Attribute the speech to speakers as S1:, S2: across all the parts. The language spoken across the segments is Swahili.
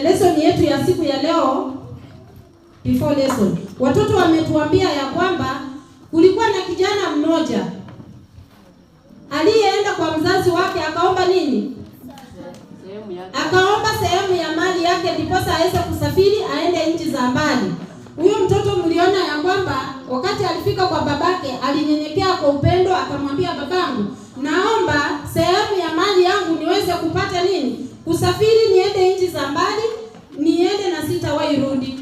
S1: Lesson yetu ya siku ya leo, before lesson, watoto wametuambia ya kwamba kulikuwa na kijana mmoja aliyeenda kwa mzazi wake akaomba nini? Akaomba sehemu ya mali yake ndiposa aweze kusafiri aende nchi za mbali. Huyo mtoto mliona ya kwamba wakati alifika kwa babake alinyenyekea kwa upendo, akamwambia, babangu, naomba sehemu ya mali yangu niweze kupata nini? Kusafiri niende nchi za mbali, niende na sitawahi rudi.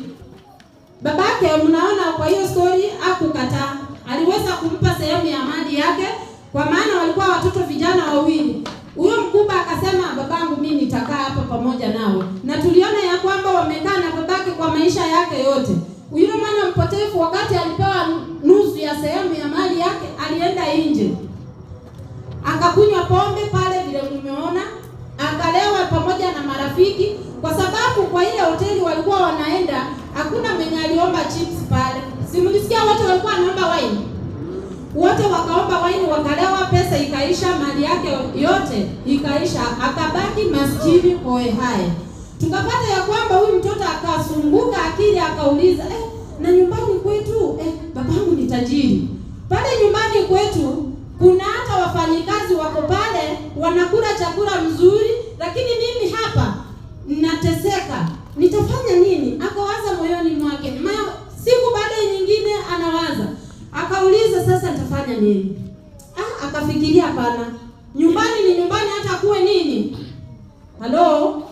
S1: Babake mnaona kwa hiyo story hakukataa. Aliweza kumpa sehemu ya mali yake, kwa maana walikuwa watoto vijana wawili. Huyo mkubwa akasema, babangu, mimi nitakaa hapa pamoja nawe. Na tuliona ya kwamba wamekaa na babake kwa maisha yake yote. Huyo mwana mpotevu wakati alipewa nusu ya sehemu ya mali yake, alienda nje. Akakunywa pombe pale vile mmeona, akalewa pamoja na marafiki, kwa sababu kwa ile hoteli walikuwa wanaenda hakuna mwenye aliomba chips pale. Simulisikia wote walikuwa wanaomba wine. Wote wakaomba wine, wakalewa, pesa ikaisha, mali yake yote ikaisha, akabaki maskini hoe hai. Tukapata ya kwamba huyu mtoto akasumbuka akili, akauliza, na nyumbani kwetu babangu ni tajiri. Pale nyumbani kwetu kuna hata wafanyikazi wako pale wanakula chakula mzuri, lakini mimi hapa nateseka. Nitafanya nini? Akawaza moyoni mwake. Siku baada nyingine anawaza. Akauliza, sasa nitafanya nini? Akafikiria, hapana. Nyumbani ni nyumbani, hata kuwe nini? Halo?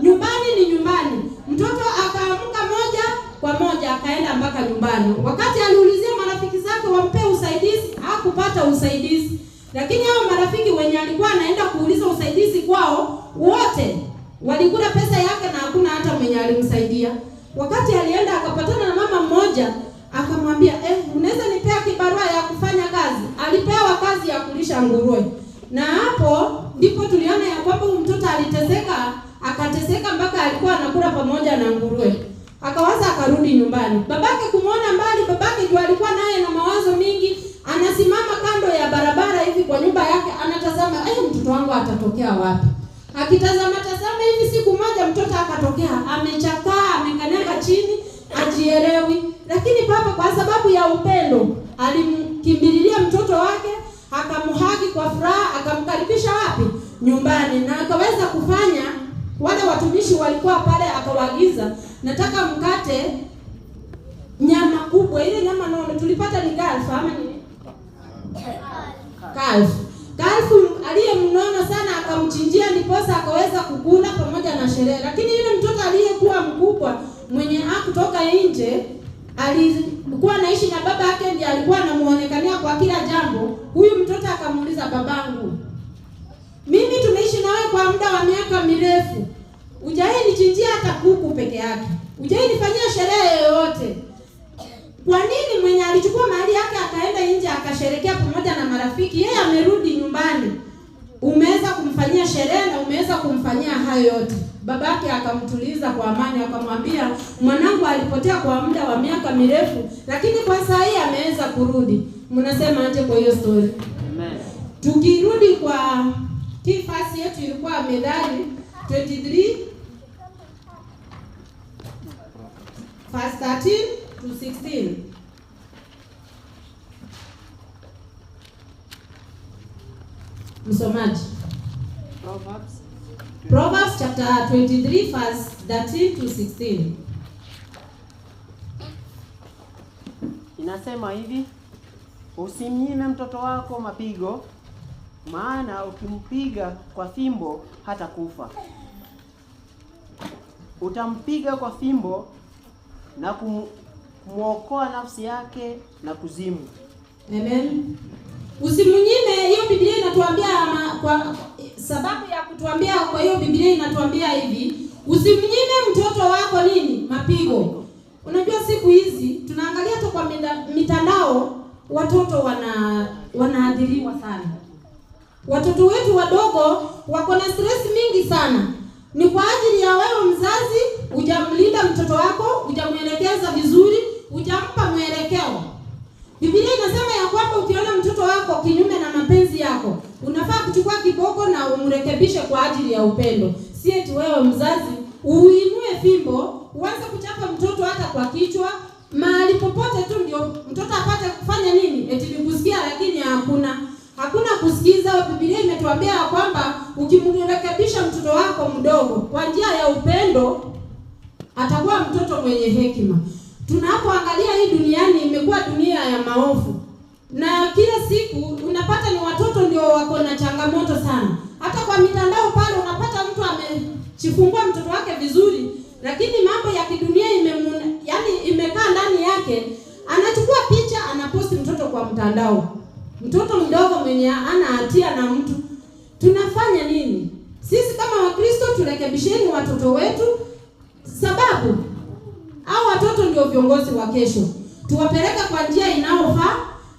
S1: Nyumbani ni nyumbani. Mtoto akaamka moja kwa moja akaenda mpaka nyumbani. Wakati aliulizia marafiki zake wampe usaidizi, hakupata usaidizi. Lakini hao marafiki wenye alikuwa anaenda kuuliza usaidizi kwao, wote walikula pesa yake na hakuna hata mwenye alimsaidia. Wakati alienda akapatana na mama mmoja, akamwambia, unaweza nipea kibarua ya kufanya kazi? Alipewa kazi ya kulisha nguruwe. Na hapo ndipo tuliona ya kwamba mtoto aliteseka, akateseka mpaka alikuwa anakula pamoja na nguruwe. Akawaza akarudi nyumbani. Babake kumuona mbali, babake jua alikuwa naye na mawazo mingi, anasimama kando ya barabara hivi kwa nyumba yake, anatazama, mtoto wangu atatokea wapi? Akitazama hivi, siku moja mtoto akatokea, amechakaa, amekanyanga chini, ajielewi. Lakini baba kwa sababu ya upendo alimkimbililia mtoto wake, akamhagi kwa furaha, akamkaribisha wapi? Nyumbani. Na akaweza kufanya, wale watumishi walikuwa pale, akawaagiza, nataka mkate nyama kubwa. Ile nyama nono tulipata ni kalfu ama nini? Kalfu aliyemnono sana akamchinjia, ndiposa akaweza kukula pamoja na sherehe. Lakini yule mtoto aliyekuwa mkubwa mwenye hakutoka nje, alikuwa anaishi na baba yake, ndiye alikuwa anamuonekania kwa kila jambo. Huyu mtoto akamuuliza, babangu, mimi tumeishi nawe kwa muda wa miaka mirefu, hujawahi nichinjia hata kuku peke yake, hujawahi nifanyia sherehe yoyote. Kwa nini mwenye alichukua mali yake akaenda nje akasherekea pamoja na marafiki, yeye amerudi nyumbani, umeweza kumfanyia sherehe na umeweza kumfanyia hayo yote? Babake akamtuliza kwa amani, akamwambia, mwanangu alipotea kwa muda wa miaka mirefu, lakini kwa saa hii ameweza kurudi. Mnasema aje kwa hiyo story? Amen. Tukirudi kwa kifasi yetu ilikuwa Methali 23 verse 13 to 16. Msomaji. Proverbs chapter 23 verse 13 to 16.
S2: Inasema hivi, usimnyime mtoto wako mapigo, maana ukimpiga kwa fimbo hata kufa. Utampiga kwa fimbo na kumuokoa nafsi yake na kuzimu.
S1: Amen. Usimnyime, hiyo Biblia inatuambia kwa sababu ya kutuambia, kwa hiyo Biblia inatuambia hivi, usimnyime mtoto wako nini? Mapigo. Unajua siku hizi tunaangalia tu kwa mitandao, watoto wanaadhiriwa sana. Watoto wetu wadogo wako na stress mingi sana. Ni kwa ajili ya wewe mzazi hujamlinda mtoto wako, hujamuelekeza vizuri, hujampa mwelekeo. Biblia inasema ya kwamba ukiona mtoto wako kinyume na mapenzi yako, unafaa kuchukua kiboko na umrekebishe kwa ajili ya upendo. Si eti wewe mzazi uinue fimbo uanze kuchapa mtoto hata kwa kichwa, mahali popote tu ndio mtoto apate kufanya nini? Eti nikusikia, lakini hakuna kusikiza. Biblia imetuambia kwamba ukimrekebisha mtoto wako mdogo kwa njia ya upendo, atakuwa mtoto mwenye hekima. Tunapoangalia hii duniani, imekuwa dunia ya maovu, na kila siku unapata ni watoto ndio wako na changamoto sana. Hata kwa mitandao pale unapata mtu amechifungua mtoto wake vizuri, lakini mambo ya kidunia imekaa ndani yake. Anachukua picha, anaposti mtoto kwa mtandao, mtoto mdogo mwenye ana hatia na mtu. Tunafanya nini? Sisi kama Wakristo turekebisheni watoto wetu, sababu hao watoto ndio viongozi wa kesho. Tuwapeleke kwa njia inayofaa,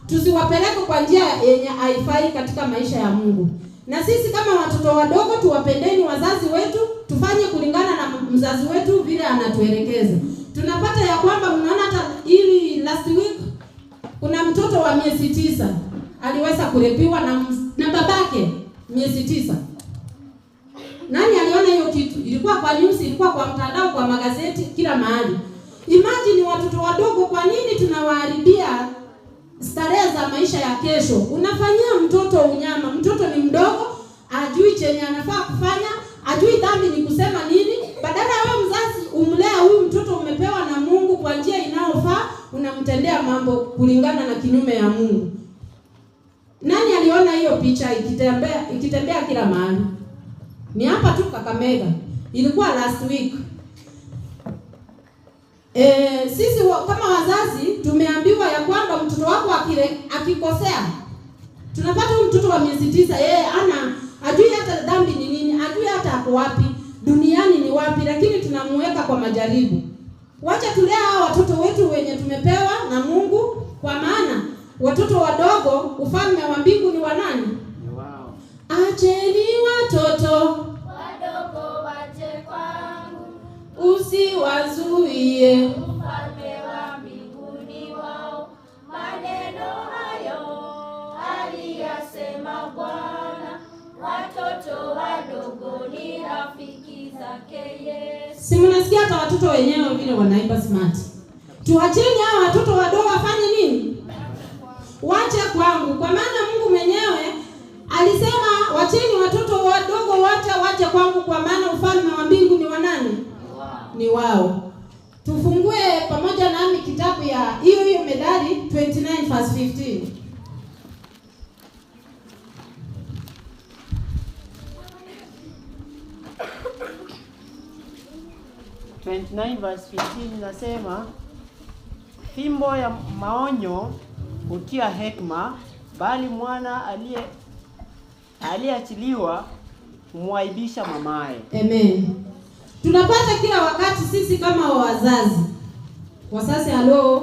S1: tusiwapeleke kwa njia yenye haifai katika maisha ya Mungu. Na sisi kama watoto wadogo tuwapendeni wazazi wetu, tufanye kulingana na mzazi wetu vile anatuelekeza. Tunapata ya kwamba mnaona hata hivi last week kuna mtoto wa miezi 9 aliweza kurepiwa na babake miezi 9. Nani aliona hiyo kitu? Ilikuwa kwa news, ilikuwa kwa mtandao, kwa magazeti, kila mahali. Imagine watoto wadogo, kwa nini tunawaharibia starehe za maisha ya kesho? Unafanyia mtoto unyama. Mtoto ni mdogo, ajui chenye anafaa kufanya, ajui dhambi ni kusema nini. Badala ya wewe mzazi umlea huyu mtoto, umepewa na Mungu kwa njia inayofaa, unamtendea mambo kulingana na kinyume ya Mungu. Nani aliona hiyo picha ikitembea kila mahali? Ni hapa tu Kakamega. Ilikuwa last week. Sisi kama wazazi tumeambiwa ya kwamba mtoto wako akikosea, tunapata huyu mtoto wa miezi 9, yeye ajui hata dhambi ni nini, ajui hata ako wapi, duniani ni wapi, lakini tunamuweka kwa majaribu. Wacha tulea hao watoto wetu wenye tumepewa na Mungu, kwa maana watoto wadogo ufalme wa mbingu ni wa nani? Ni wao. Acheni watoto
S3: wadogo waje kwangu,
S1: usiwazuie,
S3: ufalme wa mbinguni wao. Maneno hayo aliyasema Bwana, watoto wadogo ni rafiki zake Yesu.
S1: Si mnasikia hata watoto wenyewe vile wanaimba smart. Tuacheni hao watoto wadogo wafanye nini? Wache kwangu, kwa maana Mungu mwenyewe alisema wacheni watoto wadogo wote waje kwangu, kwa maana ufalme wa mbingu ni wa nani? Ni wao. Tufungue pamoja nami kitabu ya hiyo Methali 29 verse 15.
S2: Verse 15 inasema, fimbo ya maonyo hutia hekima, bali mwana aliyeachiliwa humwaibisha mamaye.
S1: Amen. Tunapata kila wakati sisi kama wazazi. Wazazi halo.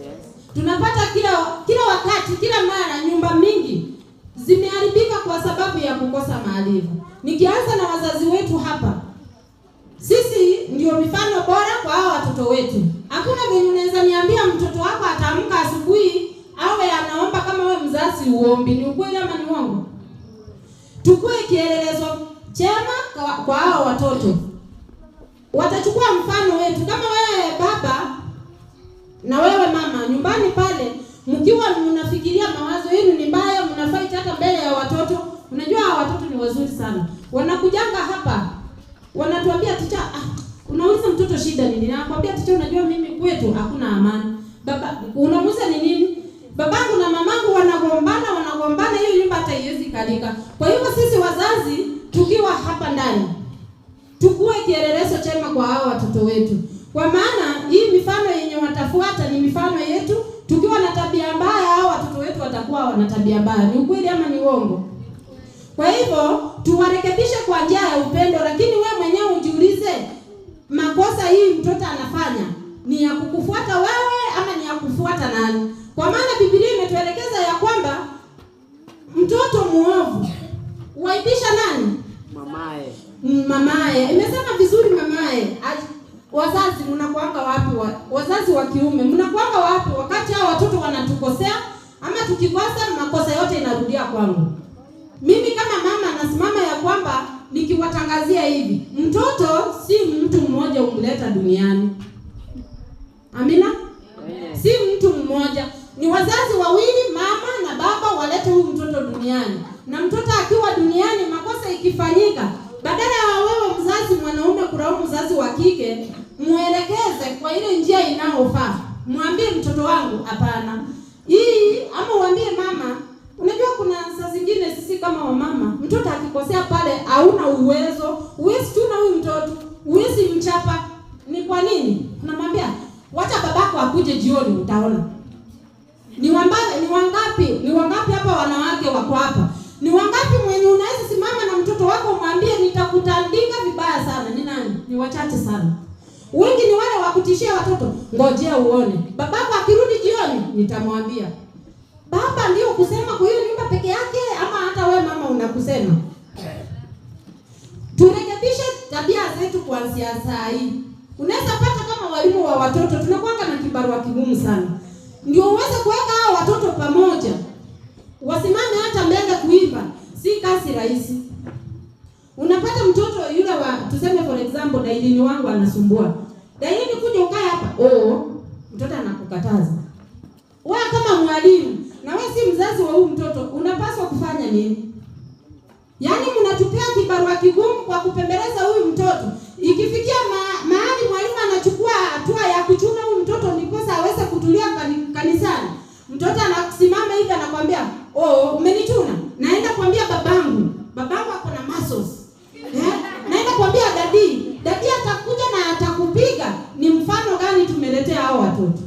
S2: Yes.
S1: Tunapata kila wakati, kila mara nyumba mingi zimeharibika kwa sababu ya kukosa maadili. Nikianza na wazazi wetu hapa. Sisi ndio mifano bora kwa hao watoto wetu. Hakuna venye unaweza niambia mtoto wako ataamka asubuhi awe anaomba kama wewe mzazi uombi. Ni ukweli ama ni uongo? Tukue kielelezo chema kwa hao watoto. Watachukua mfano wetu. Kama wewe baba na wewe mama nyumbani pale, mkiwa mnafikiria mawazo yenu ni mbaya, mnafight hata mbele ya watoto. Unajua hao watoto ni wazuri sana. Wanakujanga hapa, wanatuambia ticha, unauliza mtoto shida nini? Anakuambia ticha, unajua mimi kwetu hakuna amani. Baba, unamuuliza ni nini? Babangu na mamangu wanagombana, hiyo nyumba hata haiwezi kalika. Kwa hivyo sisi wazazi tukiwa hapa ndani, tukue kielelezo chema kwa hao watoto wetu. Kwa maana hii mifano yenye watafuata ni mifano yetu. Tukiwa na tabia mbaya, hao watoto wetu watakuwa wana tabia mbaya. Ni ukweli ama ni uongo? Kwa hivyo tuwarekebishe kwa njia ya upendo, lakini wewe mwenyewe ujiulize, makosa hii mtoto anafanya ni ya kukufuata wewe ama ni ya kufuata nani? Kwa maana Biblia imetuelekeza ya kwamba mtoto muovu waibisha nani?
S2: Mamaye.
S1: Mamaye. Imesema vizuri mamaye. wazazi mnakuanga wapi? Wazazi wa kiume mnakuanga wapi wakati hao watoto wanatukosea, ama tukikosa makosa yote inarudia kwangu? Mimi kama mama nasimama ya kwamba nikiwatangazia hivi, mtoto si mtu mmoja umleta duniani. Amina? Si mtu mmoja, ni wazazi wawili, mama na baba walete huyu mtoto duniani. Na mtoto akiwa duniani, makosa ikifanyika, badala ya wewe mzazi mwanaume kulaumu mzazi wa kike, muelekeze kwa ile njia inayofaa. Mwambie mtoto wangu hapana hii, ama uambie mama. Unajua kuna saa zingine sisi kama wamama, mtoto akikosea pale hauna uwezo, huwezi tuna huyu mtoto, huwezi mchapa. Ni kwa nini? Tunamwambia wacha babako akuje jioni utaona. Ni wangapi hapa wanawake wako hapa? Ni wangapi mwenye unaweza simama na mtoto wako umwambie nitakutandika vibaya sana? Ni nani? Ni wachache sana. Wengi ni wale wa kutishia watoto, ngojea uone. Babako akirudi jioni nitamwambia. Baba ndio kusema kwa hiyo nyumba peke yake, ama hata wewe mama unakusema? Turekebishe tabia zetu kuanzia saa hii. Unaweza pata kama walimu wa watoto tunakuanga na kibarua kigumu sana. Ndio uweze kuweka hao watoto pamoja, wasimame hata mbele kuimba, si kazi rahisi. Unapata mtoto yule wa tuseme for example Dailini wangu anasumbua. Dailini kuja ukae hapa. Mtoto anakukataza. Wewe kama mwalimu na wewe si mzazi wa huyu mtoto, unapaswa kufanya nini? Yaani mnatupea kibarua kigumu kwa kupembeleza huyu mtoto. Ikifikia mahali mwalimu anachukua hatua ya kuchuna huyu mtoto ndiposa aweze kutulia kanisani, mtoto anasimama hivi anakuambia, umenichuna? Naenda kuambia babangu ako na muscles. Naenda kuambia dadi atakuja na atakupiga. Ni mfano gani tumeletea hao watoto?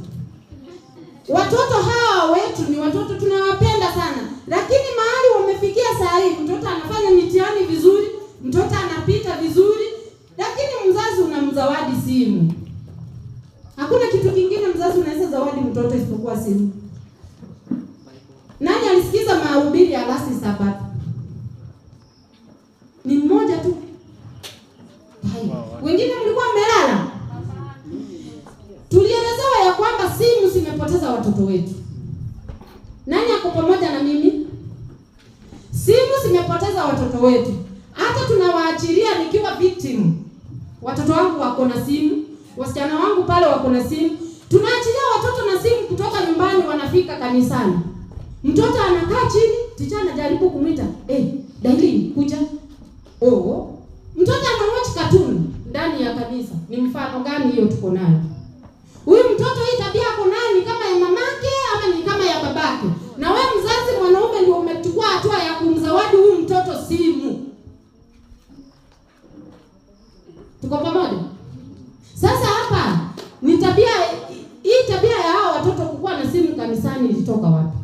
S1: Watoto hawa wetu ni watoto tunawapenda sana, lakini mahali wamefikia saa hii, mtoto anafanya mitihani vizuri, mtoto anapita vizuri, lakini mzazi unamzawadi simu. Hakuna kitu kingine mzazi unaweza zawadi mtoto isipokuwa simu. Nani alisikiza mahubiri ya last Sabato? Ni mmoja tu. Wengine mlikuwa mmelala. Tulielezewa ya kwamba simu zimepoteza watoto wetu. Nani ako pamoja na mimi? Simu zimepoteza watoto wetu. Hata tunawaachilia nikiwa victim. Watoto wangu wako na simu, wasichana wangu pale wako na simu. Tunaachilia watoto na simu kutoka nyumbani wanafika kanisani. Mtoto anakaa chini, ticha anajaribu kumwita, Dailini kuja. Mtoto anawatch cartoon ndani ya kanisa. Ni mfano gani hiyo tuko nayo? Huyu mtoto hii tabia yako nayo ni kama ya mamake ama ni kama ya babake? Na wewe mzazi mwanaume ndio umechukua hatua ya kumzawadi huyu mtoto simu. Tuko pamoja? Sasa hapa ni tabia ya hao watoto kukuwa na simu kanisani ilitoka wapi?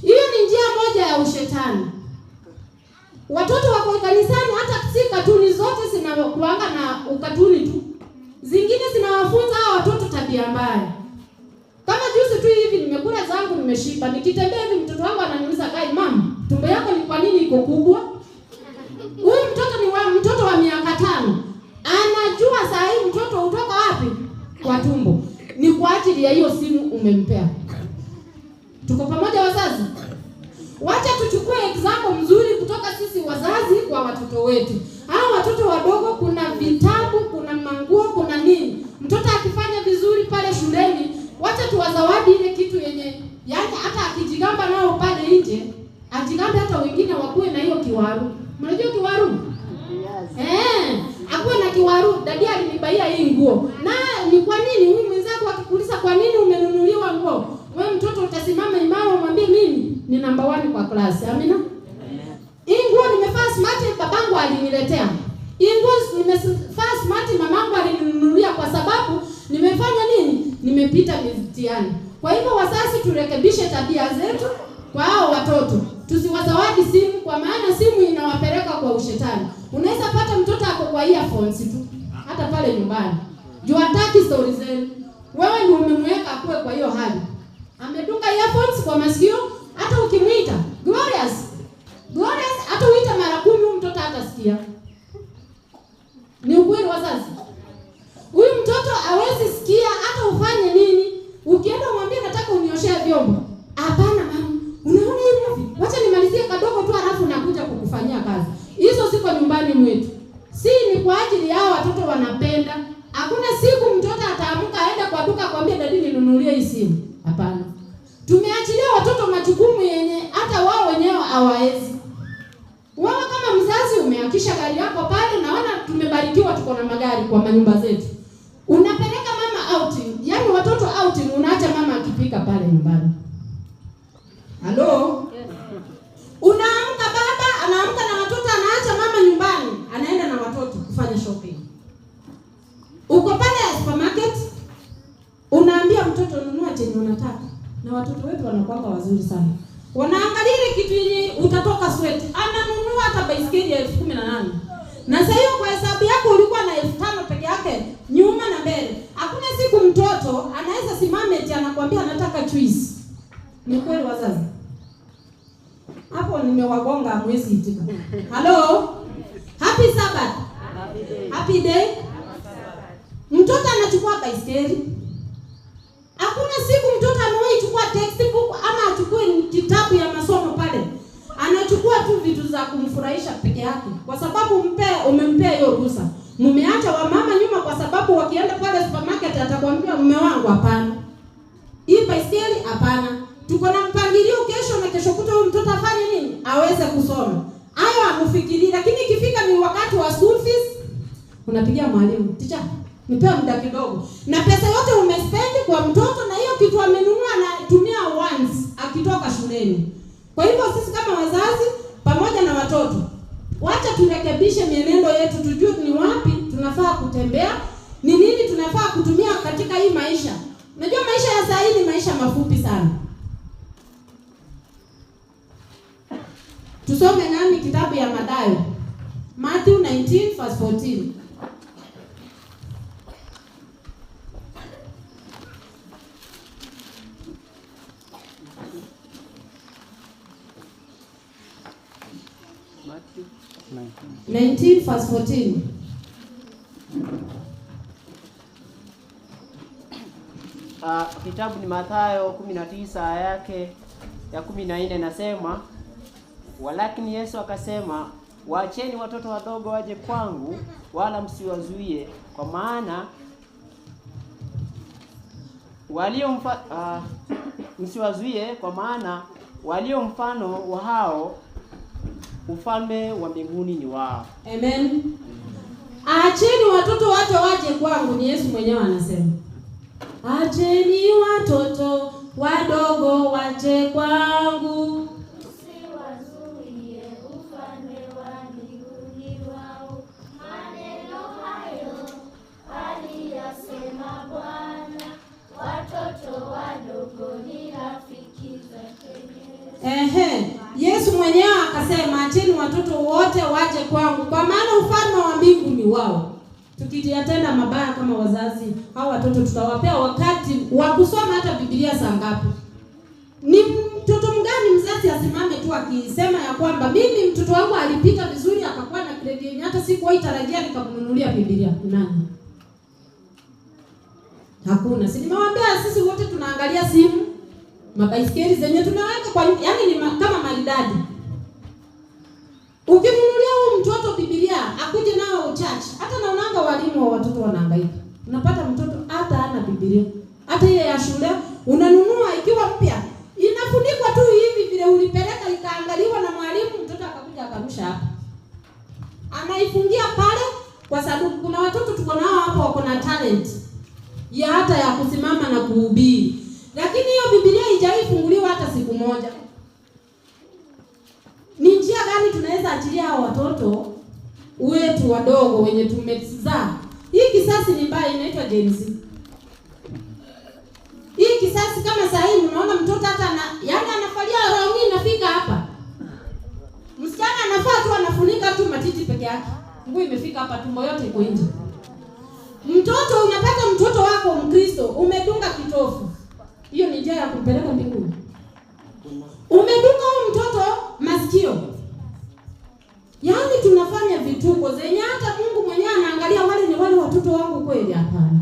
S1: Hiyo ni njia moja ya ushetani. Watoto wako kanisani, hata si katuni zote zinakuanga na ukatuni tu. Zingine zinawafunza hao watoto tabia mbaya. Kama juzi tu hivi nimekula zangu nimeshiba, nikitembea hivi mtoto wangu ananiuliza, "Kai mama, tumbo yako ni kwa nini iko kubwa?" Huyu mtoto ni mtoto wa miaka 5. Anajua saa hii mtoto hutoka wapi? Kwa tumbo. Ni kwa ajili ya hiyo simu umempea. Tuko pamoja wazazi? Wacha tuchukue example mzuri kutoka sisi wazazi kwa watoto wetu. Hao watoto wadogo, kuna vitabu, kuna manguo, kuna nini. Mtoto akifanya vizuri pale shuleni, wacha tuwazawadi ile kitu yenye, yaani hata akijigamba nao pale nje, ajigambe hata wengine wakuwe na hiyo kiwaru. Mnajua kiwaru? Yes. Akuwe na kiwaru. Dadi alinibaia hii nguo. Na ni kwa nini huyu mwenzako akikuuliza kwa nini umenunuliwa nguo? Wewe mtoto utasimama imara umwambie mimi ni number 1 kwa class. Amina? Hii nguo nimevaa smart, babangu aliniletea. Hii nguo nimevaa smart, mamangu alininunulia kwa sababu nimefanya nini? Nimepita mitihani. Kwa hivyo wazazi turekebishe tabia zetu kwa hao watoto. Tusiwazawadi simu, kwa maana simu inawapeleka kwa ushetani. Unaweza pata mtoto ako kwa earphones tu hata pale nyumbani. Juu hataki stories zenu. Wewe ndio umemweka akue kwa hiyo hali. Amedunga earphones kwa masikio, hata ukimwita Glorious, hata uita mara 10 mtoto hatasikia. Ni ukweli wazazi? ziko nyumbani mwetu. Si ni kwa ajili yao watoto wanapenda. Hakuna siku mtoto ataamka aende kwa duka kwambia dadi ninunulie hii simu. Hapana. Tumeachilia watoto majukumu yenye hata wao wenyewe hawawezi. Wewe kama mzazi umeakisha gari yako pale, naona tumebarikiwa tuko na magari kwa manyumba zetu. Unapeleka mama outing, yaani watoto outing, unaacha mama akipika pale nyumbani. Halo? Yes. Unaamka baba, anaamka na watoto, anaacha mama nyumbani, anaenda na watoto kufanya shopping. Uko pale supermarket, unaambia mtoto nunua chenye unataka. Na watoto wetu wanakuwa wazuri sana. Wanaangalia ile kitu yenye utatoka sweat, ananunua hata baiskeli ya 18,000. Na sasa hiyo kwa hesabu yako ulikuwa na 5,000 peke yake nyuma na mbele. Hakuna siku mtoto anaweza simama eti anakuambia anataka juice. Ni kweli wazazi? Hapo nimewagonga mwezi itika. Hello? Happy Sabbath. Happy day. Mtoto anachukua baiskeli. Hakuna siku mtoto anaweza textbook ama achukue kitabu ya masomo pale. Anachukua tu vitu za kumfurahisha peke yake. Kwa sababu umempea hiyo ruhusa. Mumeacha wamama nyuma kwa sababu wakienda pale supermarket atakwambia mume wangu hapana. Hii baiskeli hapana. Tuko na mpangilio kesho na kesho kutwa huyu mtoto afanye nini? Aweze kusoma. Hayo amufikirie, lakini ikifika ni wakati wa school fees unapigia mwalimu, "Teacher, nipe muda kidogo." Na pesa yote umespend kwa mtoto na hiyo kitu amenunua anatumia once akitoka shuleni. Kwa hivyo sisi kama wazazi pamoja na watoto, wacha turekebishe mienendo yetu, tujue ni wapi tunafaa kutembea, ni nini tunafaa kutumia katika hii maisha. Unajua maisha ya sasa hii ni maisha mafupi sana. Tusome nani kitabu ya Mathayo. Matthew 19:14.
S2: Matthew
S1: 19:14.
S2: Kitabu ni Mathayo 19 aya yake ya 14 nasema, walakini Yesu akasema, waacheni watoto wadogo waje kwangu, wala msiwazuie, kwa maana msiwazuie, kwa maana walio mfano wa hao ufalme wa mbinguni ni wao.
S1: Amen. Acheni watoto waje kwangu, ni Yesu mwenyewe anasema. Acheni watoto wadogo waje kwangu.
S3: Usiwazuie ufalme wa mbinguni wao. Maneno hayo aliyasema Bwana, watoto wadogo ni rafiki zake.
S1: Yesu mwenyewe akasema acheni watoto wote waje kwangu, kwa maana ufalme wa mbingu ni wao. Tukitenda mabaya kama wazazi, hao watoto tutawapea wakati wa kusoma hata Biblia saa ngapi? Ni mtoto mgani mzazi asimame tu akisema ya kwamba mimi mtoto wangu alipita vizuri akakuwa na grade yenye hata sikuwahi tarajia nikamnunulia Biblia? Nani? Hakuna. Si nimewaambia sisi wote tunaangalia simu, mabaiskeli zenye tunaweka kwa yaani ni kama maridadi. Ukimnunulia huyu mtoto Biblia akuje nao church, hata naonanga walimu wa watoto wanahangaika. Unapata mtoto hata hana Biblia. Hata ile ya shule unanunua ikiwa mpya, inafunikwa tu hivi vile ulipeleka ikaangaliwa na mwalimu, mtoto akakuja akarusha hapa. Anaifungia pale kwa sababu kuna watoto tuko nao hapo wako na talent ya hata ya kusimama na kuhubiri. Lakini hiyo Biblia haijafunguliwa hata siku moja. Ni njia gani tunaweza achilia hao watoto wetu wadogo wenye tumezaa? Hii kisasi ni mbaya, inaitwa Gen Z. Hii kisasi kama saa hii unaona mtoto hata yaani anafalia rauni inafika hapa. Msichana anafaa tu anafunika tu matiti peke yake. Nguo imefika hapa, tumbo yote iko nje. Mtoto unapata mtoto wako Mkristo, umedunga kitofu. Hiyo ni njia ya kumpeleka mbinguni. Umedunga huyu mtoto masikio. Yaani tunafanya vituko zenye hata Mungu mwenyewe anaangalia wale ni wale watoto wangu kweli? Hapana.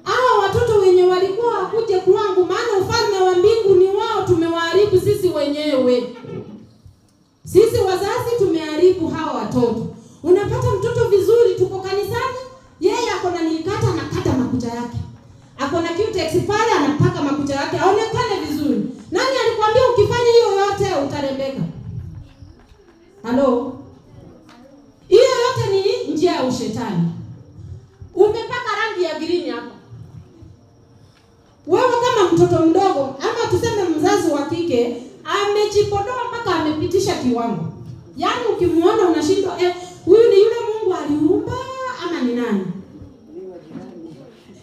S1: Hao watoto wenye walikuwa wakuje kwangu, maana ufalme wa mbingu ni wao, tumewaharibu sisi wenyewe. Sisi wazazi tumeharibu hao watoto. watoto. Unapata mtoto vizuri, tuko kanisani, yeye ako na nilikata, anakata makucha yake. Ako na cutex pale, anapaka makucha yake aonekane vizuri. Nani alikwambia ukifanya hiyo yote utarembeka? Halo? Hiyo yote ni njia ya ushetani. Umepaka rangi ya green hapo. Wewe kama mtoto mdogo, ama tuseme mzazi wa kike, amejipodoa mpaka amepitisha kiwango. Yaani ukimuona unashindwa, huyu ni yule Mungu aliumba ama ni nani?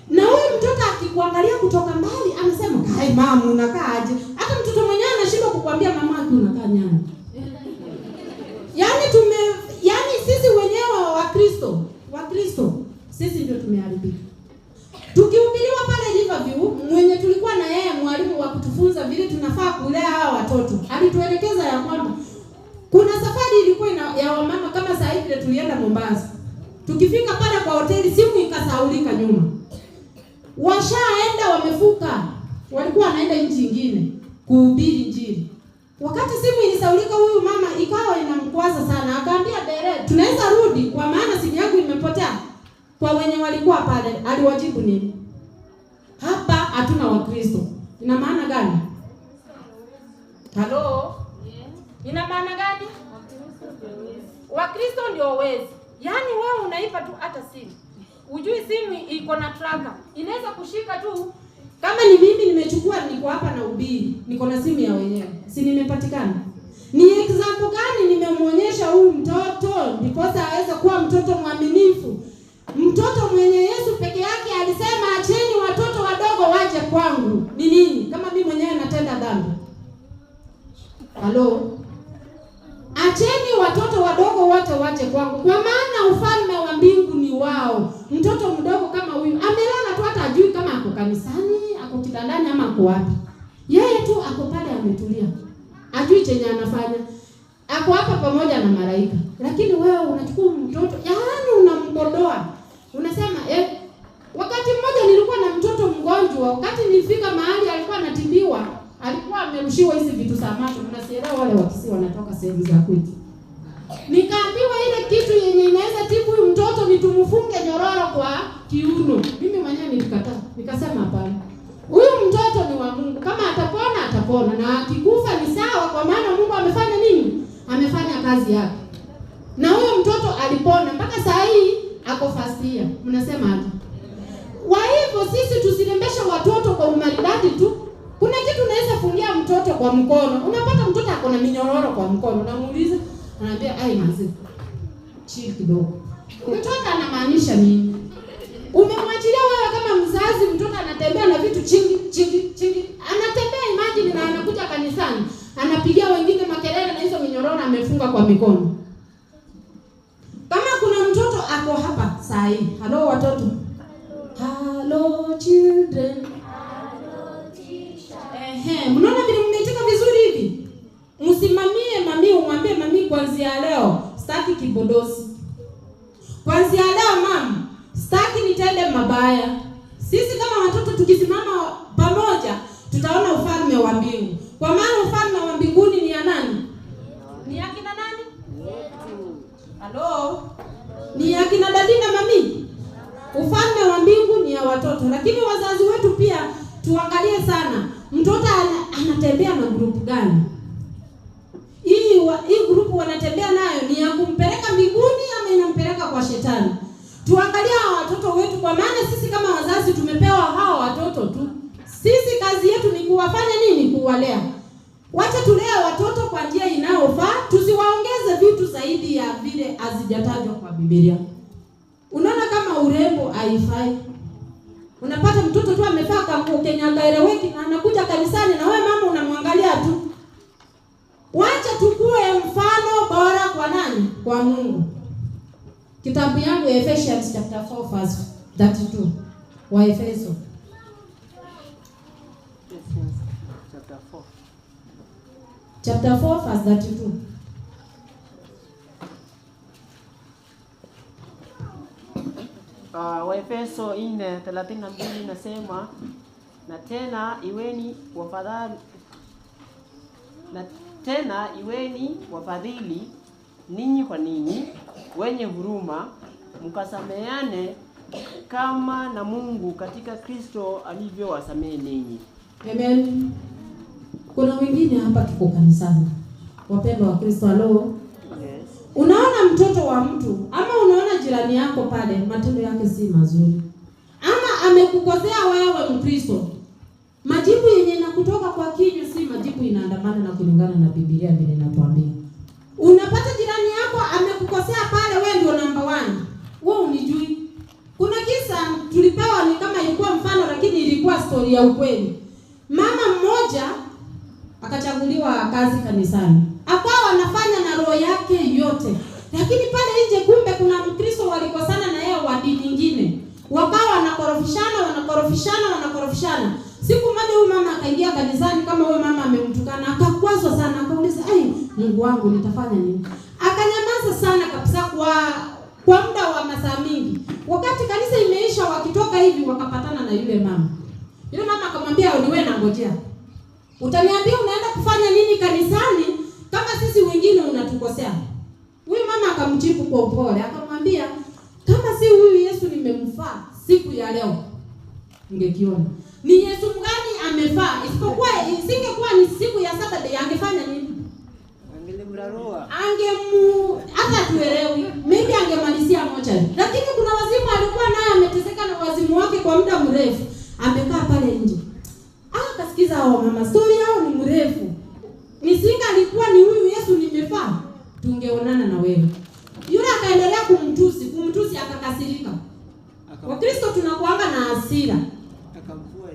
S1: Na huyu mtoto akikuangalia kutoka mbali anasema, "Hai mama, unakaa aje?" Hata mtoto mwenyewe anashindwa kukwambia mama yake unakaa nyani. Yaani sisi wenyewe Wakristo, sisi ndio tumeharibika. Tukihubiriwa pale Riverview, mwenye tulikuwa na yeye mwalimu wa kutufunza vile tunafaa kulea hawa watoto, alituelekeza ya kwamba kuna safari ilikuwa ya wamama kama saa hivi tulienda Mombasa. Tukifika pale kwa hoteli, simu ikasahaulika nyuma. Washaenda wamefuka, walikuwa wanaenda nchi nyingine kuhubiri Injili. Wakati simu ilisahaulika, huyu mama ikawa inamkwaza sana, akaambia dereva, "Tunaweza rudi kwa maana simu yangu imepotea." Kwa wenye walikuwa pale, aliwajibu nini? Hapa hatuna Wakristo. Ina maana gani? Halo? Ina maana gani? Wakristo ndio wezi. Yaani wewe unaipa tu hata simu. Ujui simu iko na tracker. Inaweza kushika tu. Kama ni mimi nimechukua, niko hapa na ubiri, niko na simu ya wenyewe. Si nimepatikana? Ni example gani nimemuonyesha huyu mtoto ndiposa aweze kuwa mtoto mwaminifu? Mtoto mwenye Yesu peke yake alisema, "Acheni watoto wadogo waje kwangu." Ni nini? Kama mimi mwenyewe natenda dhambi. Halo? Acheni watoto wadogo wote waje kwangu, kwa maana ufalme wa mbingu ni wao. Mtoto mdogo kama huyu amelala tu, hata ajui kama ako kanisani, ako kitandani ama ako wapi. Yeye tu ako pale ametulia. Ajui chenye anafanya. Ako hapa pamoja na malaika. Lakini wewe unachukua mtoto, yaani unambodoa. Unasema, wakati mmoja nilikuwa na mtoto mgonjwa, wakati nilifika mahali alikuwa anatibiwa, alikuwa amerushiwa hizi vitu za macho. Mnasielewa wale wakisi wanatoka sehemu za kwetu. Nikaambiwa ile kitu yenye inaweza tibu huyu mtoto ni tumfunge nyororo kwa kiuno. Mimi mwenyewe nilikataa. Nikasema hapana. Huyu mtoto ni wa Mungu. Kama atapona atapona, na akikufa ni sawa, kwa maana Mungu amefanya nini? Amefanya kazi yake. Na huyo mtoto alipona mpaka saa hii ako first year. Mnasema aje? Kwa hivyo sisi tusirembeshe watoto kwa umaridadi tu. Kuna kitu unaweza fungia mtoto kwa mkono. Unapata mtoto ako na minyororo kwa mkono. Unamuuliza, anaambia, "Ai manzi, chill kidogo." Mtoto anamaanisha nini? Umemwachilia wewe kama mzazi, mtoto anatembea na vitu chingi. Anatembea, imagine, na anakuja kanisani, anapigia wengine makelele na hizo minyororo amefunga kwa mikono. Kama kuna mtoto ako hapa saa hii. Halo watoto. Hello children.
S3: Hello teacher.
S1: Mnaona vile mmeitika vizuri hivi? Msimamie mami, umwambie mami, kuanzia leo sitaki kibodosi. Kuanzia leo mama, sitaki nitende mabaya. Sisi kama watoto tukisimama pamoja, tutaona ufalme wa mbingu. Kwa maana ufalme wa mbinguni ni ya nani? Ni ya kina nani? Halo? Ni ya kina dadi na mami? Ufalme wa mbingu ni ya watoto. Lakini wazazi wetu pia tuangalie sana. Mtoto anatembea na grupu gani? Hii grupu wanatembea nayo ni ya kumpeleka mbinguni ama inampeleka kwa shetani? Tuangalie hawa watoto wetu, kwa maana sisi kama wazazi tumepewa hawa watoto tu. Sisi kazi yetu ni kuwafanya nini? Kuwalea. Wacha tulea watoto kwa njia inayofaa, tusiwaongeze vitu zaidi ya vile hazijatajwa kwa Biblia. Unaona kama urembo haifai. Unapata mtoto tu amevaa kanguo Kenya kaeleweki na anakuja kanisani na wewe mama unamwangalia tu. Wacha tukue mfano bora kwa nani? Kwa Mungu. Kitabu yangu Ephesians chapter 4 verse 32. Waefeso. Chapter 4 verse 32.
S2: Waefeso 4:32 inasema, na tena iweni wafadhili ninyi kwa ninyi, wenye huruma, mkasameane kama na Mungu katika Kristo alivyowasamehe ninyi.
S1: Amen. Kuna wengine hapa tuko kanisani, wapendwa wa Kristo. Halo.
S2: Yes.
S1: Unaona mtoto wa mtu ama unaona jirani yako pale matendo yake si mazuri, ama amekukosea wewe Mkristo, majibu yenye inakutoka kwa kinywa si majibu inaandamana na kulingana na Biblia vile inatuambia. Unapata jirani yako amekukosea pale, wewe ndio namba 1. Wewe unijui. Kuna kisa tulipewa ni kama ilikuwa mfano, lakini ilikuwa story ya ukweli. Mama mmoja akachaguliwa kazi kanisani, akawa anafanya na roho yake yote, lakini pale nje kumbe kuna Mkristo walikosana na yeye wa dini nyingine, wakawa wanakorofishana. Siku moja huyu mama akaingia kanisani, kama huyu mama amemtukana, akakwazwa sana, akauliza, Mungu wangu nitafanya nini? Akanyamaza sana kabisa kwa muda wa masaa mingi. Wakati kanisa imeisha, wakitoka hivi wakapatana na yule mama. Yule mama akamwambia, "Ni wewe nangojea. Utaniambia unaenda kufanya nini kanisani kama sisi wengine unatukosea?" Huyu mama akamjibu kwa upole, akamwambia, "Kama si huyu Yesu nimemfaa siku ya leo, ningekiona. Ni Yesu mgani amefaa? Isipokuwa isingekuwa ni siku ya Saturday, angefanya nini?
S2: Angelimraroa.
S1: Hata tuelewi. Maybe angemalizia moja. Lakini kuna wazimu alikuwa naye ameteseka na wazimu wake kwa muda mrefu. Amekaa pale nje. Akasikiza hao mama, story yao ni mrefu. Nisinga alikuwa ni huyu Yesu nimefaa, tungeonana na wewe. Yule akaendelea kumtusi akakasirika. Wakristo tunakuanga na hasira.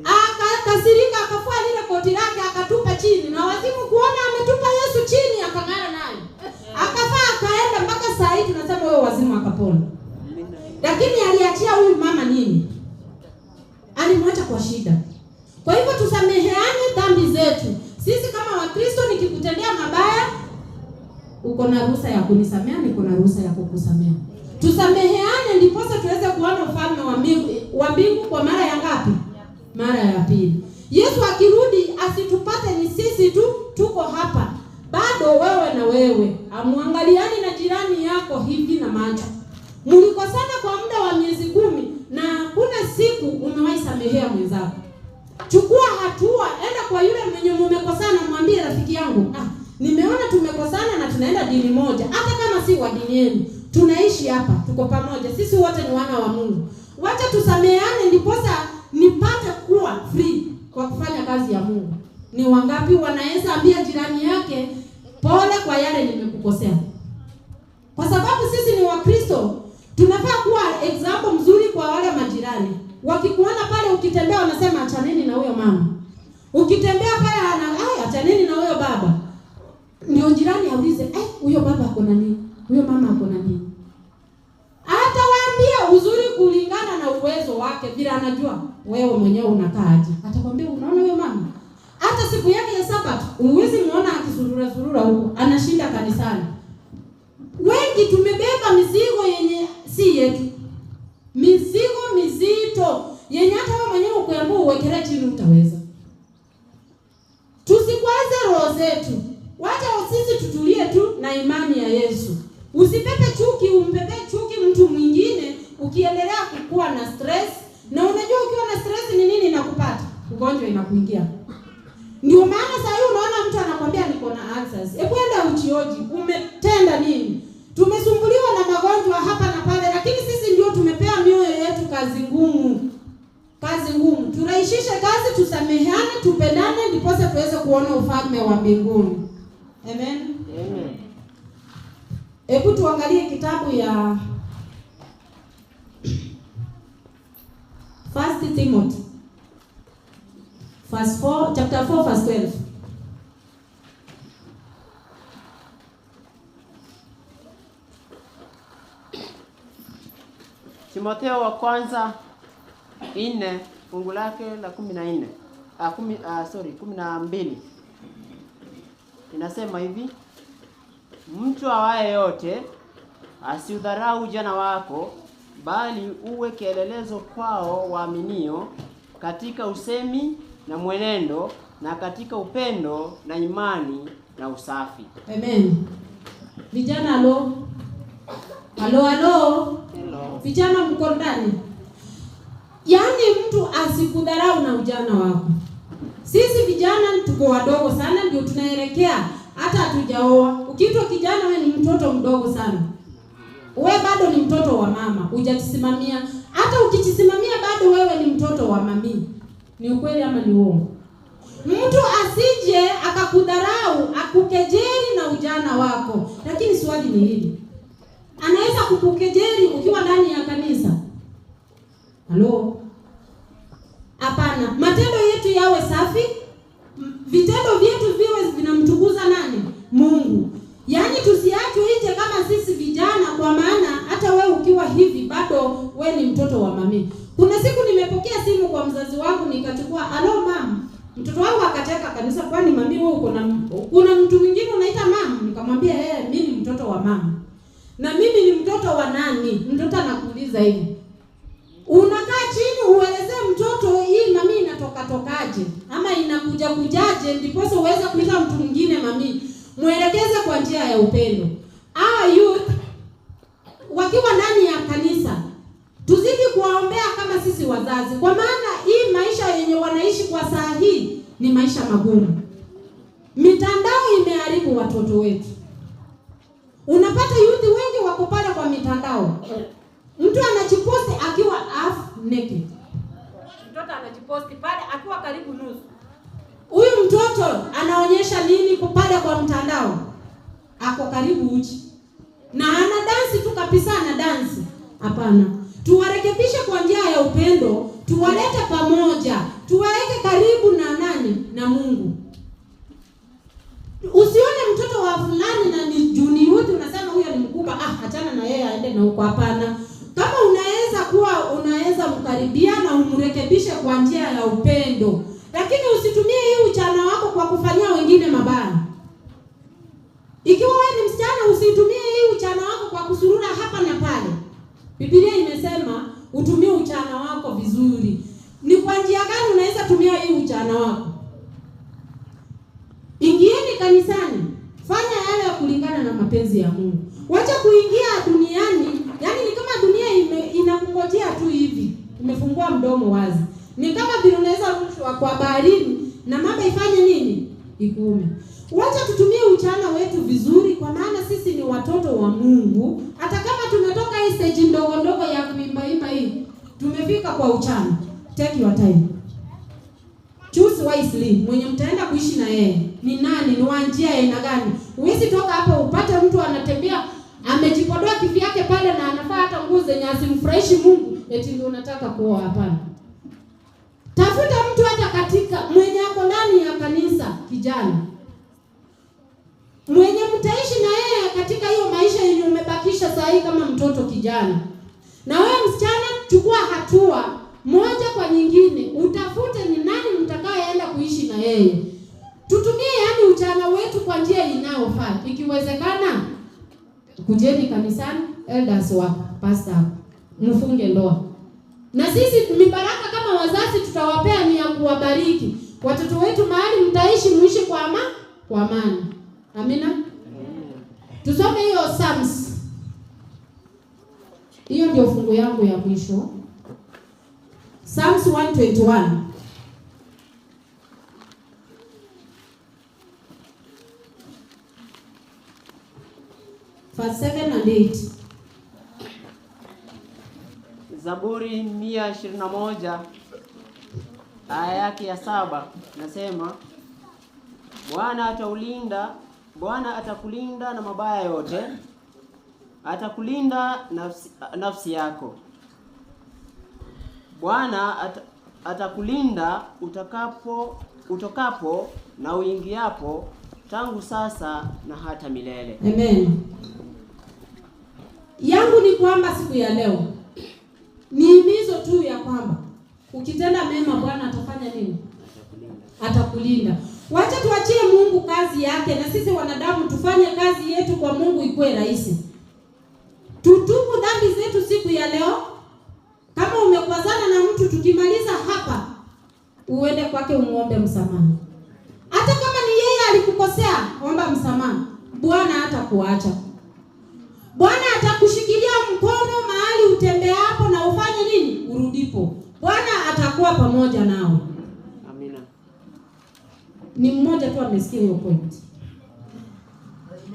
S1: Akakasirika, akafua lile koti lake akatupa chini, na wazimu kuona ametupa Yesu chini akang'ara naye. Akafaa akaenda mpaka saa hii tunasema wewe wazimu akapona. Lakini aliachia huyu mama nini? Alimwacha kwa shida. Kwa hivyo tusameheane dhambi zetu. Sisi kama Wakristo nikikutendea mabaya, uko na ruhusa ya kunisamea, niko na ruhusa ya kukusamea. Tusameheane ndiposa tuweze kuona ufalme wa mbingu kwa mara ya ngapi? Mara ya pili. Yesu akirudi asitupate ni sisi tu tuko hapa. Bado wewe na wewe amwangaliani na jirani yako hivi na macho. Mlikosana kwa muda wa miezi 10 na kuna siku umewahi samehea mwenzako. Chukua hatua, enda kwa yule mwenye mmekosana, mwambie, rafiki yangu, nimeona tumekosana na tunaenda dini moja, hata kama si wa dini yenu. Tunaishi hapa, tuko pamoja. Sisi wote ni wana wa Mungu. Wacha tusameheane ndiposa nipate kuwa free kwa kufanya kazi ya Mungu. Ni wangapi wanaweza ambia jirani yake, pole kwa yale nimekukosea? Kwa sababu sisi ni Wakristo, tunafaa kuwa example mzuri kwa wale majirani. Wakikuona pale ukitembea wanasema achaneni na huyo mama. Ukitembea pale achaneni na huyo baba. Ndio jirani aulize, huyo baba ako na nini? Huyo mama ako na nini? Hata waambie uzuri kulingana na uwezo wake, bila anajua wewe mwenyewe unakaaje. Atakwambia, unaona huyo mama? Hata siku yake ya Sabato uwezi muona akisurura huko, anashinda kanisani. Wengi tumebeba mizigo yenye si yetu. Mizigo mizito yenye hata wewe mwenyewe ukiamua uwekelee chini utaweza. Tusikwaze roho zetu. Wacha sisi tutulie tu na imani ya Yesu. Usipepe chuki, umpepe chuki mtu mwingine ukiendelea kukua na stress. Na unajua ukiwa na stress ni nini inakupata? Ugonjwa inakuingia. Ndio maana sasa hivi unaona mtu anakuambia niko na answers. Hebu enda uchioji, umetenda nini? Tumesumbuliwa na magonjwa hapa na pale, lakini sisi ndio tumepea mioyo yetu kazi ngumu. Kazi ngumu. Turahisishe kazi, tusameheane, tupendane ndiposa tuweze kuona ufalme wa mbinguni. Amen.
S2: Amen.
S1: Hebu tuangalie kitabu ya 1 Timothy chapter 4 verse 12.
S2: Timotheo wa kwanza 4 fungu lake la 14. 12. Inasema hivi: mtu awaye yote asiudharau ujana wako, bali uwe kielelezo kwao waaminio katika usemi na mwenendo na katika upendo na imani na usafi.
S1: Amen. Vijana Halo.
S2: Hello.
S1: Vijana mko ndani. Yaani mtu asikudharau na ujana wako. Sisi vijana tuko wadogo sana, ndio tunaelekea hata hatujaoa. Ukiitwa kijana wewe ni mtoto mdogo sana. Wewe bado ni mtoto wa mama, hujajisimamia. Hata ukijisimamia bado wewe ni mtoto wa mami. Ni ukweli ama ni uongo? Mtu asije akakudharau, akukejeli na ujana wako. Lakini swali ni hili. Anaweza kukukejeli ukiwa ndani ya kanisa? Halo? Hapana. Matendo yetu yawe safi. Vitendo vyetu viwe vinamtukuza nani? Mungu. Yaani tusiachwe nje kama sisi vijana, kwa maana hata wewe ukiwa hivi bado wewe ni mtoto wa mami. Kuna siku nimepokea simu kwa mzazi wangu nikachukua, "Halo mama." Mtoto wangu akacheka kanisa, "Kwani mami wewe kuna mtu mwingine unaita mama?" Nikamwambia, mimi ni mtoto wa mama." "Na mimi ni mtoto wa nani?" Mtoto anakuuliza hivi. Unakaa chini uelezee mtoto hii mami inatoka tokaje ama inakuja kujaje, ndipo uweze kuita mtu mwingine mami. Muelekeze kwa njia ya upendo. Youth wakiwa ndani ya kanisa, tuzidi kuwaombea kama sisi wazazi, kwa maana hii maisha yenye wanaishi kwa saa hii ni maisha magumu. Mitandao imeharibu watoto wetu. Unapata youth wengi wako pale kwa mitandao. Mtu anajiposti akiwa half naked. Mtoto anajiposti pale akiwa karibu nusu. Huyu mtoto anaonyesha nini pale kwa mtandao? Ako karibu uchi. Na ana dansi tu kabisa, ana dansi. Hapana. Tuwarekebishe kwa njia ya upendo, tuwalete pamoja, tuwaweke karibu na nani? Na Mungu. Usione mtoto wa fulani na ni juni yote unasema huyo ni mkubwa, achana na yeye aende na huko. Hapana. Kama unaweza mkaribia na umrekebishe kwa njia ya upendo. Lakini usitumie hii ujana wako kwa kufanyia wengine mabaya. Ikiwa wewe ni msichana, usitumie hii ujana wako kwa kusurura hapa na pale. Biblia imesema utumie ujana wako vizuri. Ni kwa njia gani unaweza tumia hii ujana wako? Ingieni kanisani. Fanya yale kulingana na mapenzi ya Mungu. Wacha kuingia duniani, yani ni kama dunia inakungojea tu hivi. Umefungua mdomo wazi. Ni kama vile unaweza rushwa kwa baharini na mamba ifanye nini? Ikuume. Wacha tutumie ujana wetu vizuri, kwa maana sisi ni watoto wa Mungu. Hata kama tumetoka hii stage ndogo ndogo ya kuimba hii, tumefika kwa ujana. Take your time. Choose wisely. Mwenye mtaenda kuishi na yeye ni nani? Ni wa njia aina gani? Huwezi toka hapo upate mtu anatembea amejipodoa kifi yake pale na anafaa hata nguo zenye asimfurahishi Mungu eti ndio unataka kuoa. Hapana. Tafuta mtu hata katika mwenye ako ndani ya kanisa, kijana. Mwenye mtaishi na yeye katika hiyo maisha yenye umebakisha saa hii kama mtoto kijana. Na wewe msichana, chukua hatua moja kwa nyingine. Utafute ni nani mtakayeenda kuishi na yeye. Tutumie yani ujana wetu kwa njia inayofaa. Ikiwezekana, kujeni kanisani, elders wako, pastor, mfunge ndoa. Na sisi mibaraka kama wazazi tutawapea ni ya kuwabariki. Watoto wetu mahali mtaishi muishi kwa amani. Amina. Tusome hiyo Psalms. Hiyo ndio fungu yangu ya mwisho. Psalms 121. Verse 7 and 8.
S2: Zaburi 121 aya yake ya 7 nasema, Bwana atakulinda na mabaya yote, atakulinda nafsi yako. Bwana atakulinda utokapo na uingiapo, tangu sasa na hata milele.
S1: Amen. Yangu ni kwamba siku ya leo ni himizo tu ya kwamba ukitenda mema Bwana atafanya nini? Atakulinda. Wacha tuachie Mungu kazi yake, na sisi wanadamu tufanye kazi yetu kwa Mungu ikuwe rahisi. Tutubu dhambi zetu siku ya leo. Kama umekwazana na mtu, tukimaliza hapa uende kwake umuombe msamaha. Hata kama ni yeye alikukosea, omba msamaha. Bwana hatakuacha. Bwana atakushikilia pamoja nawe.
S2: Amina.
S1: Ni mmoja tu amesikia hiyo point.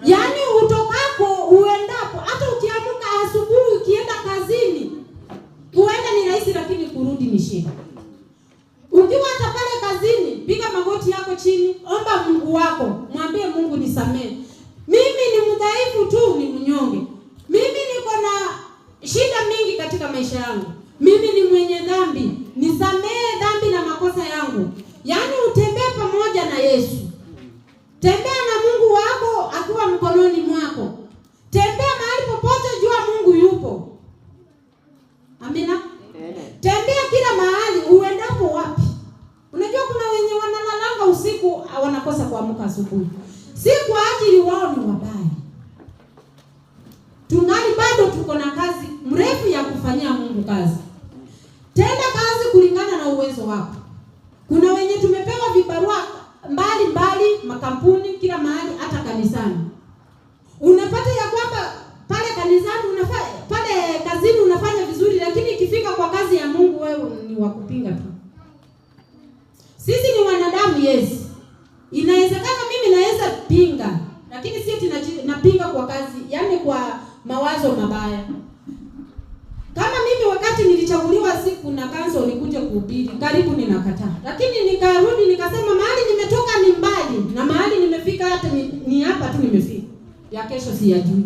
S1: Yaani utokako uendapo, hata ukiamka asubuhi ukienda kazini, kuenda ni rahisi lakini kurudi ni shida. Ukiwa hata pale kazini, piga magoti yako chini, omba Mungu wako, mwambie Mungu nisamehe. Mimi ni mdhaifu tu, ni mnyonge. Mimi niko na shida mingi katika maisha yangu. Mimi ni mwenye dhambi. Nisamehe dhambi na makosa yangu. Yaani utembee pamoja na Yesu. Tembea na Mungu wako akiwa mkononi mwako. Tembea mahali popote, jua Mungu yupo. Amina. Tembea kila mahali uendapo wapi. Unajua kuna wenye wanalalanga usiku wanakosa kuamka asubuhi. Si kwa ajili wao ni wabaya. Tungali bado tuko na kazi mrefu ya kufanyia Mungu kazi. Tenda kazi kulingana na uwezo wako. Kuna wenye tumepewa vibarua mbali makampuni kila mahali, hata kanisani. Unapata ya kwamba pale kanisani unafanya, pale kazini unafanya vizuri, lakini ikifika kwa kazi ya Mungu wewe ni wa kupinga tu. Sisi ni wanadamu, yes. Inawezekana mimi naweza pinga, lakini si eti napinga kwa kazi, yani kwa mawazo mabaya. Kama mimi wakati nilichaguliwa siku na kanzo nikuje kuhubiri, karibu ninakataa. Lakini nikarudi nikasema mahali nimetoka ni mbali na mahali nimefika hata ni hapa tu nimefika. Ya kesho siyajui.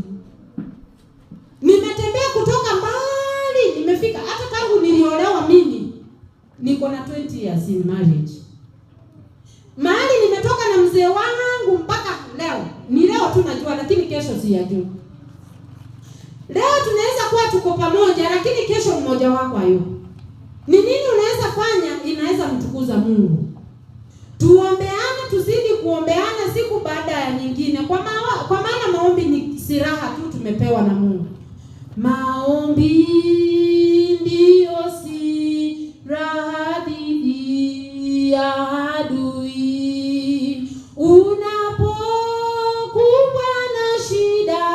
S1: Nimetembea kutoka mbali nimefika, hata tangu niliolewa mimi niko na 20 years in marriage. Mahali nimetoka na mzee wangu mpaka leo. Ni leo tu najua, lakini kesho siyajui. Leo tunaweza kuwa tuko pamoja, lakini kesho mmoja wako hayupo. Ni nini unaweza fanya inaweza mtukuza Mungu? Tuombeane, tuzidi kuombeana siku baada ya nyingine. Kwa maana maombi ni silaha tu tumepewa na Mungu. Maombi ndio silaha dhidi ya adui. Unapokumbwa na shida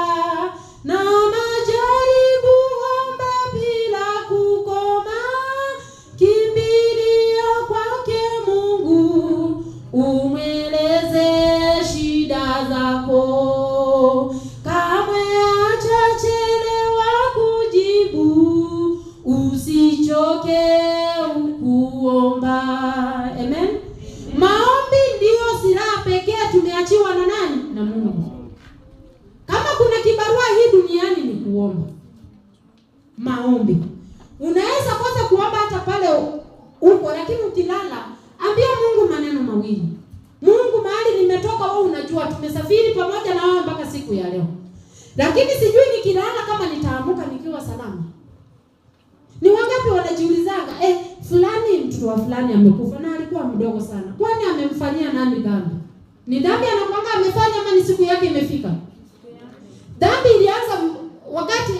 S1: na majaribu, omba bila kukoma, kimbilia kwake Mungu, umweleze shida zako. Kamwe hachelewa kujibu, usichoke kuomba. Amen. Maombi ndio silaha pekee tumeachiwa na nani? Na Mungu. Kama kuna kibarua hii duniani ni kuomba. Maombi. Unaweza kosa kuomba hata pale uko, lakini ukilala ambia Mungu maneno mawili. Mungu, mahali nimetoka wewe unajua, tumesafiri pamoja na wewe mpaka siku ya leo. Lakini sijui nikilala kama nitaamuka nikiwa salama. Ni wangapi wanajiulizanga, fulani mtoto wa fulani amekufa na alikuwa mdogo sana. Kwani amemfanyia nani dhambi? Ni dhambi anakwanga amefanya ama ni siku yake imefika? Dhambi ilianza wakati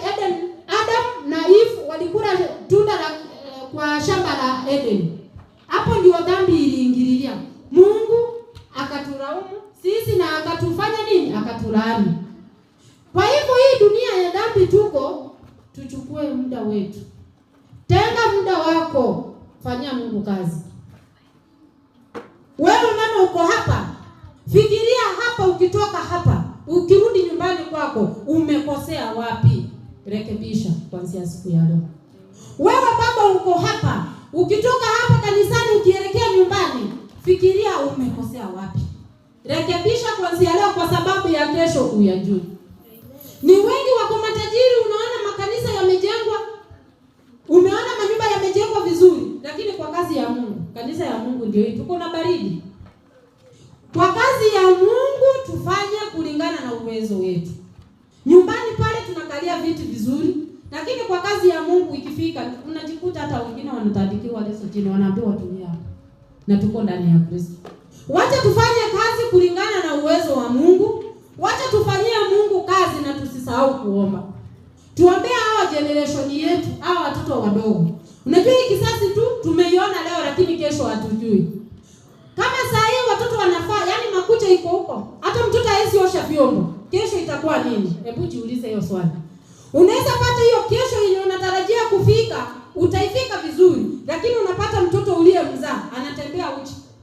S1: Adam na Eve walikula tunda la kwa shamba la Eden. Hapo ndio dhambi iliingililia. Mungu akaturaumu sisi na akatufanya nini? Akatulaani. Kwa hivyo hii dunia ya dhambi tuko, tuchukue muda wetu. Tenga muda wako, fanyia Mungu kazi. Wewe mama uko hapa, fikiria hapa, ukitoka hapa, ukirudi nyumbani kwako, umekosea wapi? Rekebisha kuanzia siku ya leo. Wewe baba uko hapa, ukitoka hapa kanisani ukielekea nyumbani, fikiria umekosea wapi? Rekebisha kuanzia leo, kwa sababu ya kesho uyajui. Ni wengi wako matajiri, unaona makanisa yamejengwa, umeona manyumba yamejengwa vizuri, lakini kwa kazi ya Mungu, kanisa ya Mungu ndio hii, tuko na baridi. Kwa kazi ya Mungu tufanye kulingana na uwezo wetu. Nyumbani pale tunakalia viti vizuri, lakini kwa kazi ya Mungu ikifika unajikuta hata wengine wanatandikiwa leso chini, wanaambiwa tulia. Na tuko ndani ya Kristo. Wacha tufanye kazi kulingana na uwezo wa Mungu. Wacha tufanyie Mungu kazi na tusisahau kuomba. Tuombea hawa generation yetu, hawa watoto wadogo. Unajua hii kisasi tu tumeiona leo, lakini kesho hatujui. Kama saa hii watoto wanafaa, yani makucha iko huko, hata mtoto haezi osha vyombo, kesho itakuwa nini? Hebu jiulize hiyo swali. Unaweza pata hiyo kesho yenye unatarajia kufika, utaifika vizuri, lakini unapata mtoto uliye mzazi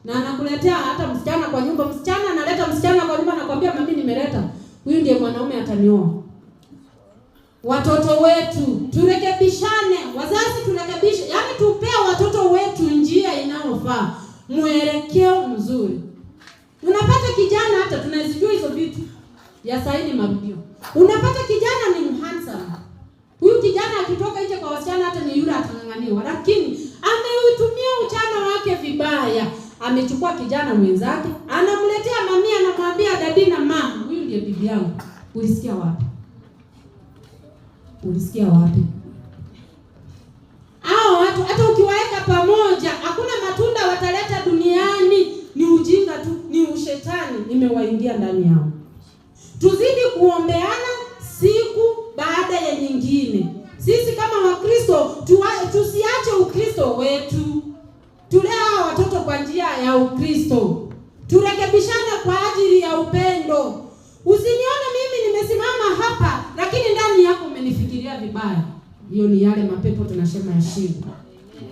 S1: Na anakuletea hata msichana kwa nyumba. Msichana analeta msichana kwa nyumba, anakuambia mami nimeleta. Huyu ndiye mwanaume atanioa. Watoto wetu turekebishane, wazazi turekebishe, yaani tupea watoto wetu njia inayofaa, mwelekeo mzuri. Unapata kijana, hata tunazijua hizo vitu ya saini marudio. Unapata kijana ni handsome. Huyu kijana akitoka nje kwa wasichana hata ni yule atang'ang'aniwa, lakini ameutumia ujana wake vibaya. Amechukua kijana mwenzake, anamletea mami, anamwambia dadi na mama, huyu ndiye bibi yangu. Ulisikia wapi? Ulisikia wapi? Hao watu hata ukiwaeka pamoja, hakuna matunda wataleta duniani, ni ujinga tu, ni ushetani nimewaingia ndani yao. Tuzidi kuombeana siku baada ya nyingine. Sisi kama Wakristo tusiache Ukristo wetu. Tulea watoto kwa njia ya Ukristo. Turekebishane kwa ajili ya upendo. Usinione mimi nimesimama hapa lakini ndani yako umenifikiria vibaya. Hiyo ni yale mapepo tunasema ya shingo.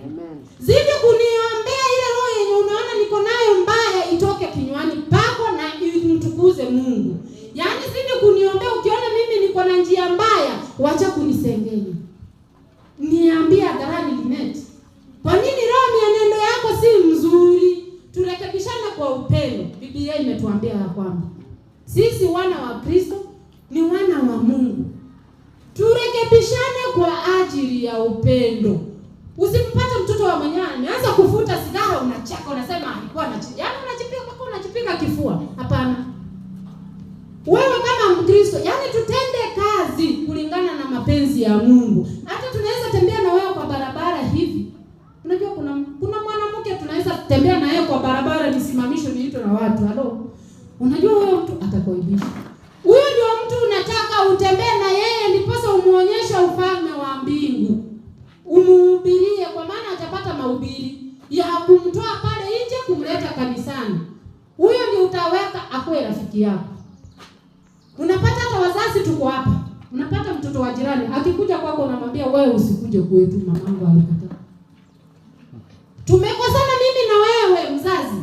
S1: Amen. Zidi kuniombea ile roho yenye unaona niko nayo mbaya itoke kinywani pako na imtukuze Mungu. Yaani zidi kuniombea, ukiona mimi niko na njia mbaya, wacha kunisengenya. Niambie hadharani, Linet, kwa nini roho mienendo yako si mzuri? Turekebishane kwa upendo. Biblia imetuambia ya kwamba sisi wana wa Kristo ni wana wa Mungu. Turekebishane kwa ajili ya upendo. Usimpate mtoto wa mwenyewe ameanza kufuta sigara, unacheka, unasema alikuwa yaani unajipiga kifua. Hapana. Wewe kama Mkristo, yaani tutende kazi kulingana na mapenzi ya Mungu. Hata tunaweza tembea na wewe kwa barabara hivi. Unajua kuna mwanamke tunaweza tembea na yeye kwa barabara, nisimamishwe niitwe na watu. Halo. Unajua wewe mtu atakuibisha. Huyo ndio mtu unataka utembee na yeye, ndiposa umuonyeshe ufalme wa mbingu. Umuhubirie, kwa maana atapata mahubiri ya kumtoa pale nje kumleta kanisani. Huyo ndio utaweka akuwe rafiki yako. Unapata hata wazazi tuko hapa. Unapata mtoto wa jirani akikuja kwako unamwambia wewe usikuje kwetu, mamangu alikataa. Tumekosana mimi na wewe mzazi.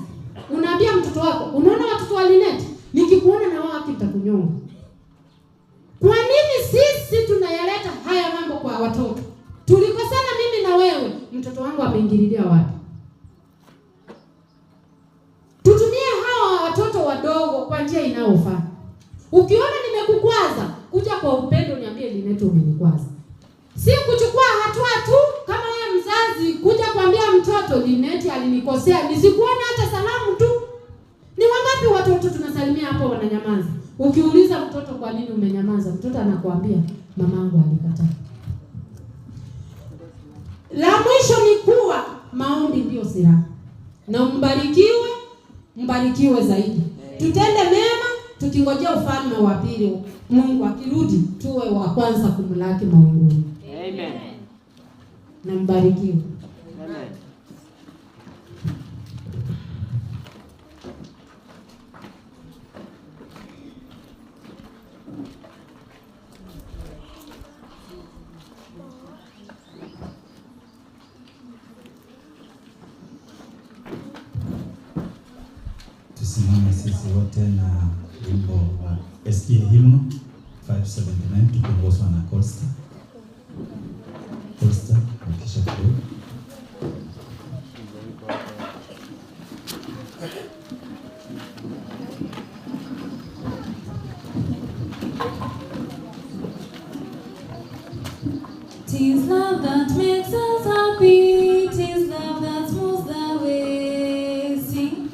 S1: Unaambia mtoto wako, unaona watoto wa Linet, nikikuona na wao akitakunyonga. Kwa nini sisi tunayaleta haya mambo kwa watoto? Tulikosana mimi na wewe, mtoto wangu ameingililia wapi? Tutumie hawa watoto wadogo kwa njia inayofaa. Ukiona nimekukwaza, kuja kwa upendo niambie, Linet umenikwaza. Si kuchukua hatua tu kama wewe mzazi kuja kuambia mtoto Linet alinikosea, nisikuona hata salamu tu. Ni wangapi watoto tunasalimia hapo wananyamaza? Ukiuliza mtoto kwa nini umenyamaza, mtoto anakuambia mamangu alikataa. La mwisho ni kuwa maombi ndio silaha. Na mbarikiwe zaidi. Tutende mema tukingojea ufalme wa pili. Mungu akirudi tuwe wa kwanza kumlaki mawinguni.
S2: Amen.
S1: Na mbarikiwe.
S2: Amen.
S4: Tusimame sisi wote na wimbo wa SDA Hymn 579 tukiongozwa na Costa. Kisha kidogo.
S5: Tis love that makes us happy, tis love that smooths the way. Sing.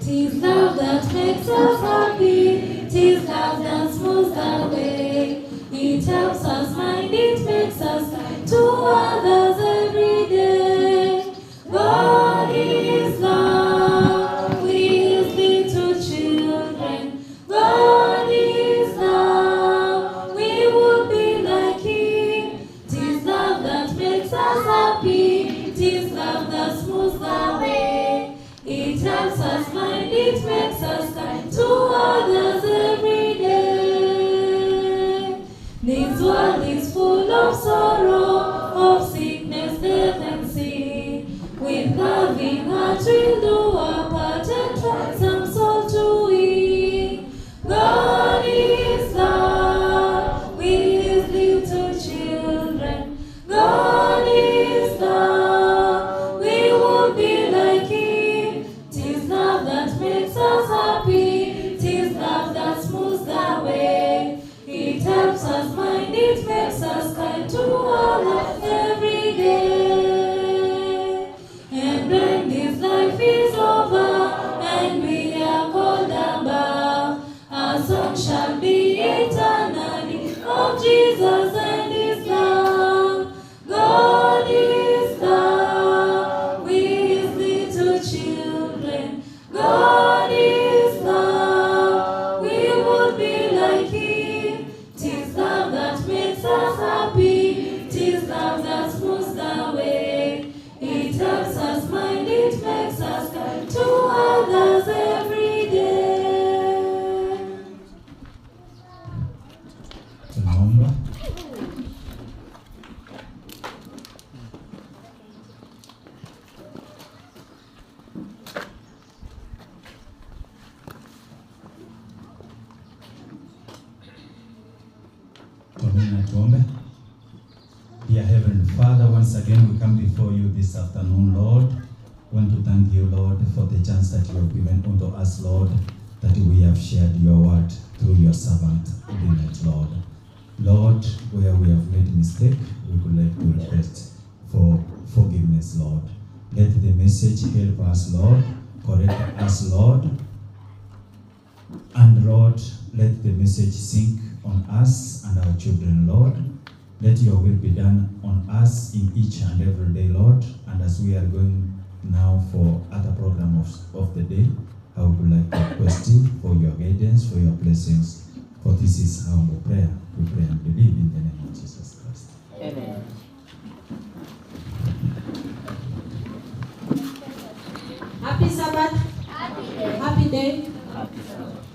S5: Tis love that makes us happy, tis love that smooths the way. It helps us mind, it makes us kind to others every day. God is love, we His little children. God is love, we would be like Him. Tis love that makes us happy, tis love that smooths the way. It helps us mind, it makes us kind to others every day. This world is full of sorrow, of sickness.
S4: Dear Heavenly Father, once again we come before you this afternoon, Lord. We want to thank you, Lord, for the chance that you have given unto us, Lord, that we have shared your word through your servant, Lynette, Lord. Lord, where we have made mistake, we would like to request for forgiveness, Lord. Let the message help us, Lord, correct us, Lord, and Lord, let the message sink on us and our children, Lord. Let your will be done on us in each and every day, Lord. And as we are going now for other program of the day, I would like to request you for your guidance, for your blessings. For this is humble prayer. We pray and believe in the name of Jesus Christ.
S2: Amen.
S1: Happy Sabbath. Happy day.
S2: Happy Sabbath.